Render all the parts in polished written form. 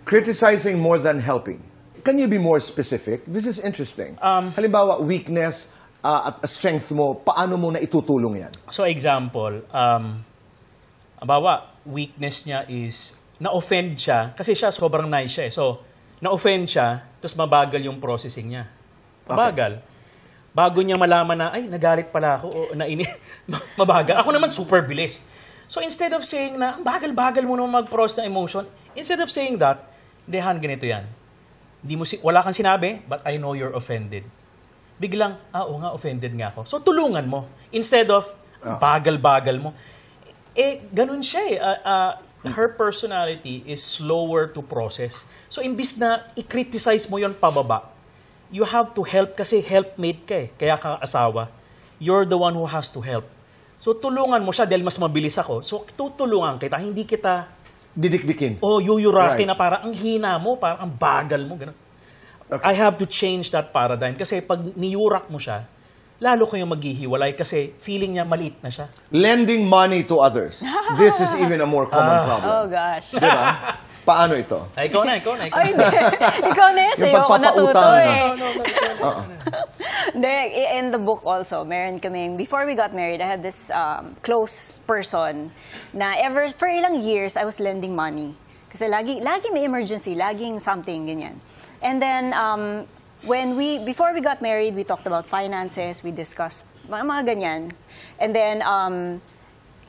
Criticizing more than helping. Can you be more specific? This is interesting. Halimbawa, weakness at strength mo, paano mo na itutulong yan? So example, halimbawa, weakness niya is, na-offend siya, kasi siya sobrang nice siya eh. So, na-offend siya, tapos mabagal yung processing niya. Mabagal. Okay. Bago niya malaman na, ay, nagalit pala ako, o mabagal. Ako naman super bilis. So instead of saying na, bagal-bagal mo naman mag-process ng emotion, instead of saying that, dehan, ganito yan. Wala kang sinabi, but I know you're offended. Biglang, oo nga, offended nga ako. So tulungan mo. Instead of, bagal-bagal mo. Eh, ganun siya eh. Her personality is slower to process. So imbis na i-criticize mo yon pababa, you have to help kasi helpmate ka eh. Kaya ka asawa. You're the one who has to help. So tulungan mo siya dahil mas mabilis ako. So tutulungan kita, hindi kita didikdikin. O yuyurakin na para ang hina mo, para ang bagal mo. Ganun. Okay. I have to change that paradigm kasi pag niyurak mo siya, lalo kayong maghihiwalay kasi feeling niya maliit na siya. Lending money to others. This is even a more common problem. Oh gosh. Diba? Paano ito? Ay, ikaw na. Ay, ikaw na yan. Sa'yo ako natuto eh. In the book also, meron kaming, before we got married, I had this close person na for ilang years, I was lending money. Kasi lagi may emergency, laging something, ganyan. And then, before we got married, we talked about finances, we discussed mga ganyan. And then,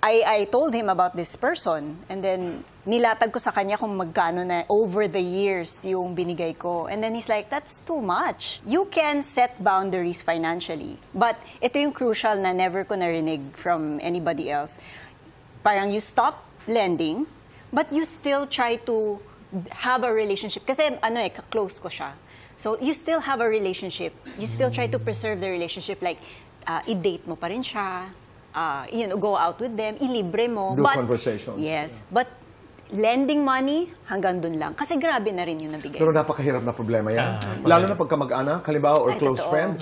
I told him about this person. And then, nilatag ko sa kanya kung magkano na over the years yung binigay ko. And then he's like, that's too much. You can set boundaries financially. But ito yung crucial na never ko narinig from anybody else. Parang you stop lending, but you still try to have a relationship. Kasi close ko siya. So you still have a relationship. You still try to preserve the relationship. Like, i-date mo pa rin siya. Go out with them. Ilibre mo. Do conversations. Yes. But lending money, hanggang dun lang. Kasi grabe na rin yung nabigay. Pero napakahirap na problema yan. Lalo na pagka mag-anak, halimbawa, or close friend.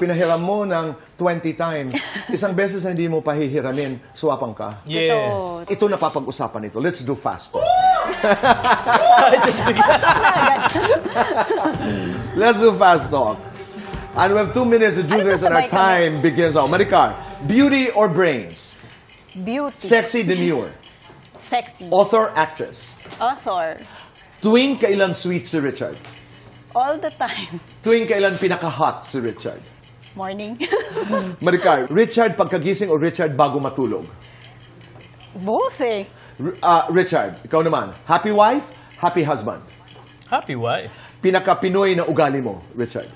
Pinahiram mo ng 20 times. Isang beses na hindi mo pahihiramin, suwapang ka. Yes. Ito napapag-usapan ito. Let's do fast talk. Let's do fast talk. And we have 2 minutes to do this and our time begins now. Maricar, beauty or brains? Beauty. Sexy, demure? Sexy. Author, actress? Author. Tuwing kailan sweet si Richard? All the time. Tuwing kailan pinaka-hot si Richard? Morning. Maricar, Richard pagkagising o Richard bago matulog? Both eh. Richard, ikaw naman. Happy wife, happy husband? Happy wife. Pinaka-Pinoy na ugali mo, Richard?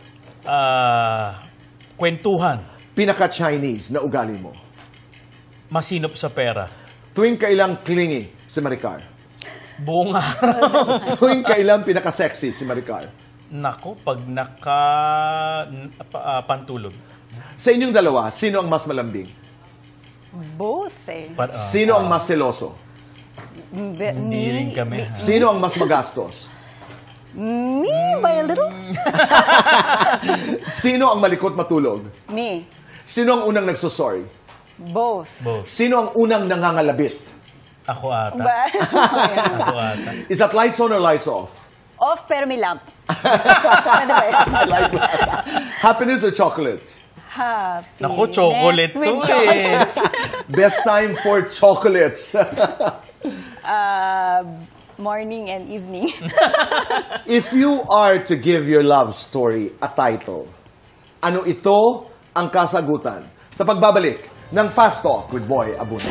Kwentuhan. Pinaka-Chinese na ugali mo? Masinop sa pera. Tuwing kailang clingy si Maricar? Buong araw. Tuwing kailang pinaka-sexy si Maricar? Nako, pag pantulog. Sa inyong dalawa, sino ang mas malambing? Both eh. Sino ang mas seloso? Hindi rin kami. Sino ang mas magastos? Me, by a little. Sino ang malikot matulog? Me. Sino ang unang nagsosorry? Both. Sino ang unang nangangalabit? Ako ata. Ako ata. Is that lights on or lights off? Off pero may lamp. Like happiness or chocolates? Happiness. Naku, chocolate to eh. Best time for chocolates. Morning and evening. If you are to give your love story a title, ano ito ang kasagutan? Sa pagbabalik ng Fast Talk with Boy Abunda.